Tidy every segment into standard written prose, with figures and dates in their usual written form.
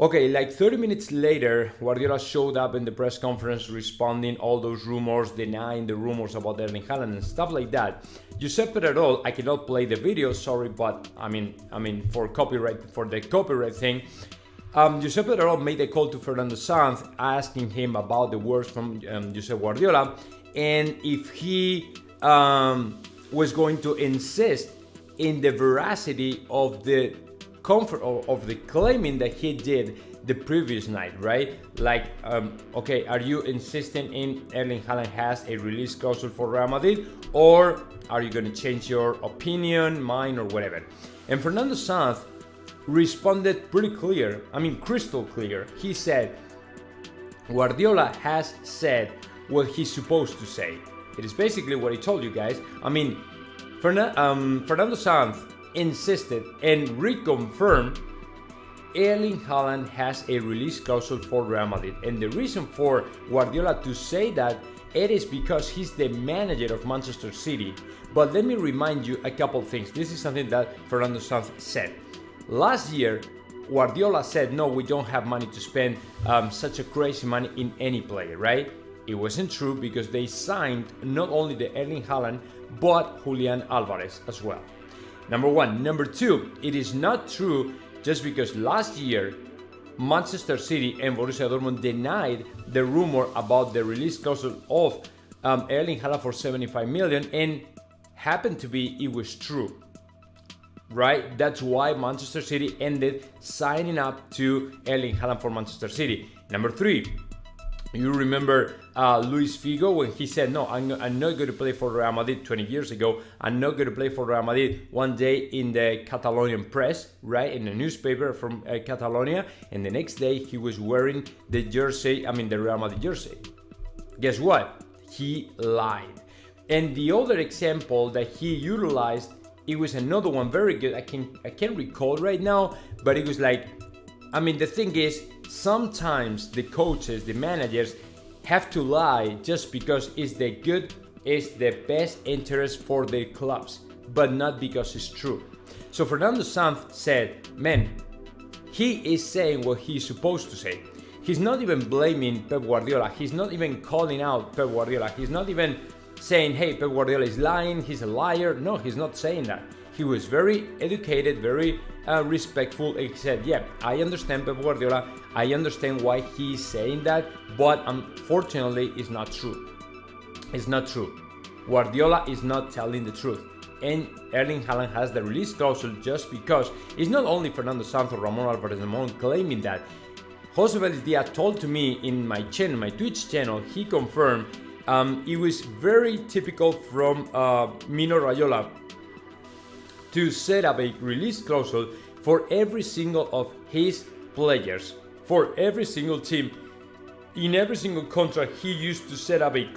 Okay, like 30 minutes later, Guardiola showed up in the press conference responding all those rumors, denying the rumors about Erling Haaland and stuff like that. Giuseppe Pererol, I cannot play the video, sorry, but I mean for the copyright thing, Giuseppe Pererol made a call to Fernando Sanz asking him about the words from Josep Guardiola and if he was going to insist in the veracity of the comfort of the claiming that he did the previous night, right? Like, okay, are you insisting in Erling Haaland has a release clause for Real Madrid, or are you going to change your opinion, mind, or whatever? And Fernando Sanz responded pretty clear, crystal clear. He said, Guardiola has said what he's supposed to say. It is basically what he told you guys. Fernando Sanz insisted and reconfirmed Erling Haaland has a release clause for Real Madrid. And the reason for Guardiola to say that, it is because he's the manager of Manchester City. But let me remind you a couple things. This is something that Fernando Sanz said. Last year, Guardiola said, no, we don't have money to spend such a crazy money in any player, right? It wasn't true because they signed not only the Erling Haaland, but Julian Alvarez as well. Number one. Number two, it is not true just because last year Manchester City and Borussia Dortmund denied the rumor about the release clause of Erling Haaland for 75 million, and happened to be it was true, right? That's why Manchester City ended signing up to Erling Haaland for Manchester City. Number three, you remember Luis Figo when he said, no, I'm not going to play for Real Madrid 20 years ago. I'm not going to play for Real Madrid one day in the Catalonian press, right? In the newspaper from Catalonia. And the next day he was wearing the jersey, the Real Madrid jersey. Guess what? He lied. And the other example that he utilized, it was another one very good. I can't recall right now, but it was like, the thing is, sometimes the coaches, the managers have to lie just because it's the best interest for their clubs, but not because it's true. So Fernando Sanz said, man, he is saying what he's supposed to say. He's not even blaming Pep Guardiola. He's not even calling out Pep Guardiola. He's not even saying, hey, Pep Guardiola is lying, he's a liar. No, he's not saying that. He was very educated, very respectful. He said, yeah, I understand Pep Guardiola. I understand why he's saying that, but unfortunately, it's not true. It's not true. Guardiola is not telling the truth. And Erling Haaland has the release clause just because it's not only Fernando Sanz or Ramon Alvarez claiming that. Jose Velez Diaz told to me in my channel, my Twitch channel, he confirmed it was very typical from Mino Raiola to set up a release clause for every single of his players, for every single team. In every single contract, he used to set up a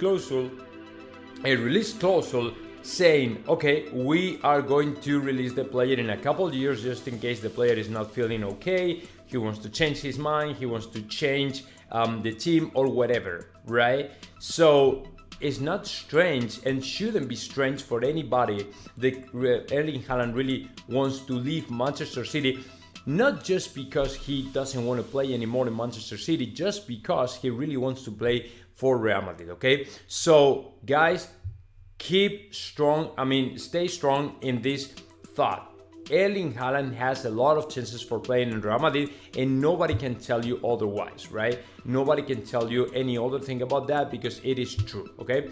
release clause saying, okay, we are going to release the player in a couple of years just in case the player is not feeling okay, he wants to change his mind, he wants to change the team or whatever, right? So it's not strange and shouldn't be strange for anybody that Erling Haaland really wants to leave Manchester City, not just because he doesn't want to play anymore in Manchester City, just because he really wants to play for Real Madrid, okay? So guys, keep strong, stay strong in this thought. Erling Haaland has a lot of chances for playing in Real Madrid, and nobody can tell you otherwise, right? Nobody can tell you any other thing about that because it is true, okay?